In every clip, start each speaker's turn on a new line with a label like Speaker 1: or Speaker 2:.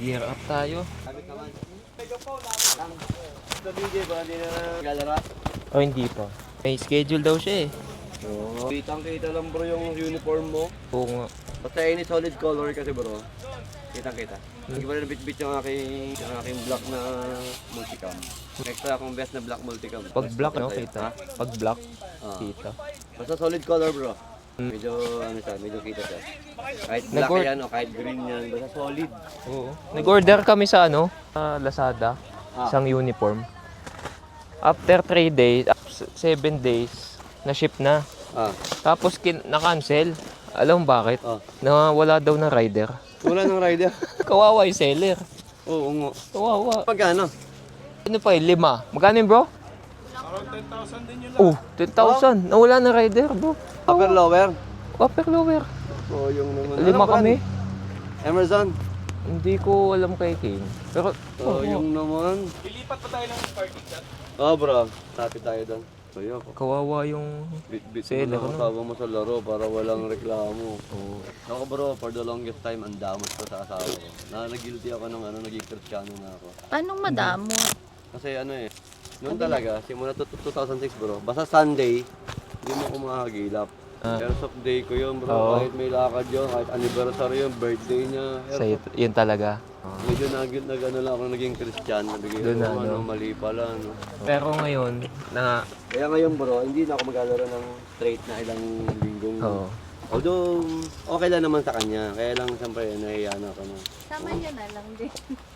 Speaker 1: Gear up tayo.
Speaker 2: Sabi naman. Sa BJ ba, hindi na galara?
Speaker 1: Oh, hindi pa. May schedule daw siya eh.
Speaker 2: Oo. Kitang-kita lang bro yung uniform mo.
Speaker 1: Oo nga.
Speaker 2: Basta any solid color kasi bro. Kitang-kita. Hindi ba rin bit-bit yung aking black na multicam. Extra akong best na black multicam.
Speaker 1: Pag black, no?
Speaker 2: Sa'yo.
Speaker 1: Kita.
Speaker 2: Ha?
Speaker 1: Pag black,
Speaker 2: Ah.
Speaker 1: kita.
Speaker 2: Basta solid color bro. Medyo ano siya, medyo kita siya. Kahit black
Speaker 1: Nag-or-
Speaker 2: yan o kahit green yan, basta solid.
Speaker 1: Oo. Nag-order kami sa Lazada. Isang uniform. After 3 days, 7 days, na-ship na.
Speaker 2: Ah.
Speaker 1: Tapos na-cancel. Alam mo bakit?
Speaker 2: Ah.
Speaker 1: Wala daw na rider.
Speaker 2: Wala nang rider.
Speaker 1: Kawawa yung seller.
Speaker 2: Oo nga.
Speaker 1: Kawawa.
Speaker 2: Pagkano?
Speaker 1: Ano pa yun? 5. Magkano yun bro?
Speaker 3: Around 10,000 din yun lang.
Speaker 1: Oh, 10,000. Nawala na rider bro.
Speaker 2: Upper lower?
Speaker 1: Upper lower.
Speaker 2: Oo, yung naman.
Speaker 1: 5 kami.
Speaker 2: Emerson?
Speaker 1: Hindi ko alam kay Kane. Pero,
Speaker 2: Oo, yung naman.
Speaker 3: Lilipat pa tayo ng parking lot.
Speaker 2: Oo bro, tapit tayo doon. So yun.
Speaker 1: kawawa yung
Speaker 2: Bit-bit
Speaker 1: Seller,
Speaker 2: mo
Speaker 1: ano?
Speaker 2: na kasama mo sa laro para walang reklamo.
Speaker 1: Oo.
Speaker 2: Ako bro, for the longest time, ang damot ko sa asawa ko. Na-guilty ako ng naging Kristiyano na ako.
Speaker 4: Anong madamo?
Speaker 2: Kasi ano eh, noon talaga, simula 2006 bro, basta Sunday, hindi mo ko makakagilap. Airsoft day ko yun bro,
Speaker 1: Oo.
Speaker 2: kahit may lakad yun, kahit anniversary yun, birthday niya,
Speaker 1: Sa'yo, yun talaga.
Speaker 2: Medyo nag-ano lang ako naging Christian, nabigay
Speaker 1: Doon
Speaker 2: ko
Speaker 1: na, no?
Speaker 2: mali pala. No?
Speaker 1: Pero ngayon,
Speaker 2: Kaya ngayon bro, hindi na ako maglalaro ng straight na ilang linggong.
Speaker 1: Oo.
Speaker 2: Although, okay lang naman sa kanya, kaya lang siyempre nahiya na ako. No?
Speaker 4: Sama niya na lang din.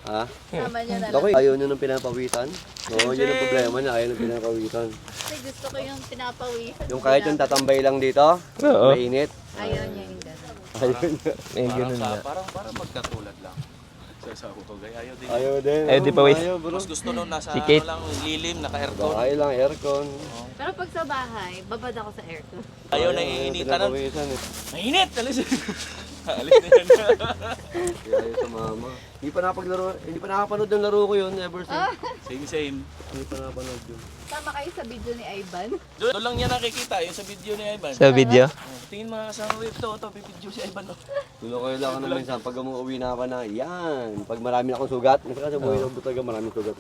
Speaker 2: Ha?
Speaker 4: Sama niya na lang.
Speaker 2: Okay, ayaw niyo ng pinapawisan? Oo, yun ang problema niya, ayaw ng pinapawisan.
Speaker 4: Kasi gusto ko yung pinapawisan.
Speaker 2: Yung kahit yung tatambay lang dito,
Speaker 1: Oo.
Speaker 2: mainit.
Speaker 4: Ayaw niya yung gano'n.
Speaker 2: Ayaw niya.
Speaker 1: Eh, ganun nga.
Speaker 3: Parang magkatulad lang. Sa Utogay, ayaw din.
Speaker 2: Ayaw din.
Speaker 1: Ayaw di pa, wait.
Speaker 2: Ayaw bro.
Speaker 3: Mas gusto nun nasa
Speaker 1: Si Kate.
Speaker 3: lang lilim, naka-aircon.
Speaker 2: Bahay lang, aircon.
Speaker 4: Pero pag sa bahay, babad ako sa aircon.
Speaker 3: Ayaw na iinitan nun.
Speaker 2: Pinapawisan eh.
Speaker 3: Mainit! Alis! Alis na yan.
Speaker 2: Kaya ayaw sa mama. Hindi pa nakapanood ng laro ko yun, ever since.
Speaker 3: Same.
Speaker 2: Hindi pa nakapanood yun.
Speaker 4: Sama kayo sa video ni Ivan.
Speaker 3: Doon lang niya nakikita, yung sa video ni Ivan.
Speaker 1: Sa video?
Speaker 3: Tingin mga kasama ko ito, bibidyo si Ivan. Oh.
Speaker 2: Tulo ko lang ako na minsan, pag umuwi na ako na, yan. Pag marami na akong sugat, kasi umuwi na talaga maraming sugat.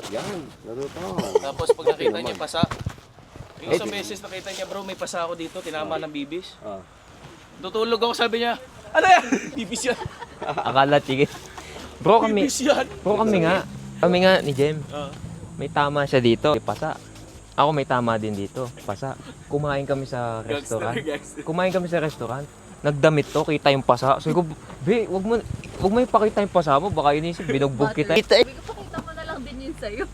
Speaker 2: Yan, laro pa.
Speaker 3: Tapos pag nakita niya pasa, yung isang beses nakita niya bro, may pasa ako dito, tinama ng bibis.
Speaker 2: Ah.
Speaker 3: Tutulog ako, sabi niya, ano yan? Bibis yan.
Speaker 1: Akala tigil. Bro kami,
Speaker 3: Bibis yan.
Speaker 1: kami nga ni Jem.
Speaker 3: Ah.
Speaker 1: May tama siya dito, pasa. Ako may tama din dito, pasa. Kumain kami sa restaurant. Kumain kami sa restaurant. Nagdamit to, kita yung pasa. Sabi ko, be, wag mo ipakita yung pasa mo, baka inisip, binugbog kita.
Speaker 4: Sabi ko, pakita mo na lang din yun sa'yo.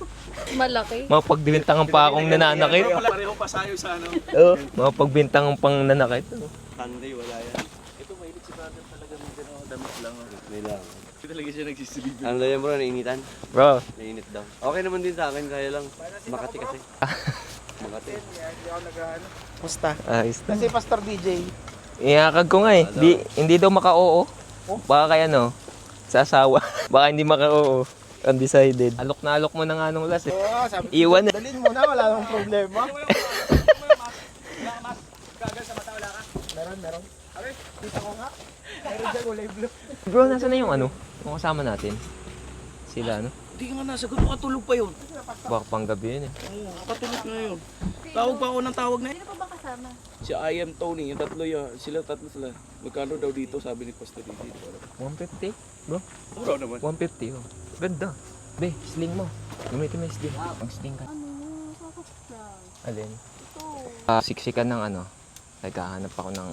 Speaker 4: Malaki.
Speaker 1: Mga pagbintangan pa akong nananakit.
Speaker 3: Pareho pa sayo sa ano.
Speaker 1: Oo, mga pagbintangan pang nanakit.
Speaker 2: Sunday, wala yan.
Speaker 3: Ito mahilig si brother talaga ng gano'n, damit lang.
Speaker 2: May lang.
Speaker 3: Hindi talaga siya nagsisilibin.
Speaker 2: Ano yan bro, nainitan?
Speaker 1: Bro,
Speaker 2: Nainit daw. Okay naman din sa akin, kaya lang. Makati kasi. Makati.
Speaker 5: Musta?
Speaker 1: ayos na.
Speaker 5: Kasi Pastor DJ.
Speaker 1: Iakag ko nga eh. Hindi daw maka-oo. Baka kaya no, sa asawa. Baka hindi maka-oo. Undecided. Alok na alok mo na nga nung last eh.
Speaker 5: Oo, sabi ko,
Speaker 1: Iwan na.
Speaker 5: dalhin mo na, wala nang problema. Meron. Okay, kita ko nga. Meron dyan kulay blue.
Speaker 1: Bro, nasa na yung ano? Yung kasama natin. Sila ano?
Speaker 3: Hindi nga nasagot, makatulog pa yun.
Speaker 1: Baka pang gabi yun eh.
Speaker 3: Oo, makatulog na yun. Tawag pa ako ng tawag na
Speaker 4: Sino pa ba kasama?
Speaker 3: Si I am Tony, yung tatlo yun. Tatlo sila. Magkano daw dito, sabi ni Pastor Didi.
Speaker 1: 150? Bro,
Speaker 3: Mura naman.
Speaker 1: 150 oh. Ganda. Be, sling mo. Gamitin mo yung sling. Mag-sling ka.
Speaker 4: Ano? Kakaprank.
Speaker 1: Alin?
Speaker 4: Ito.
Speaker 1: Siksikan ng ano. Naghahanap ako ng...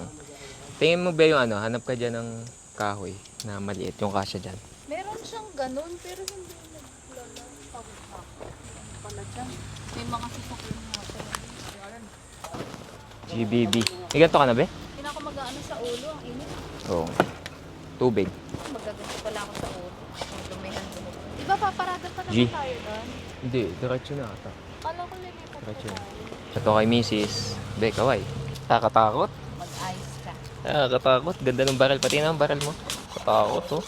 Speaker 1: Tingin mo ba yung ano, hanap ka dyan ng kahoy na maliit, yung kasya dyan.
Speaker 4: Meron siyang ganun, pero hindi naglala. Pala dyan. May mga sasakyan nga pala.
Speaker 1: GBB. May ganito ka na, be?
Speaker 4: Hindi na ako mag-ano sa ulo, ang init.
Speaker 1: Oo. Tubig.
Speaker 4: Magaganto pala ako sa ulo. Ang dumihan ko. Di ba paparada pa naman
Speaker 1: G.
Speaker 4: tayo doon?
Speaker 1: Hindi, diretso na ata.
Speaker 4: Kala ko lilipat pa
Speaker 1: Diretso.
Speaker 4: tayo.
Speaker 1: Ito kay Mrs. Be, kaway. Nakatakot.
Speaker 4: Mag-ice ka.
Speaker 1: Nakatakot. Ganda ng barrel. Pati na ang barrel mo. Katakot, oh.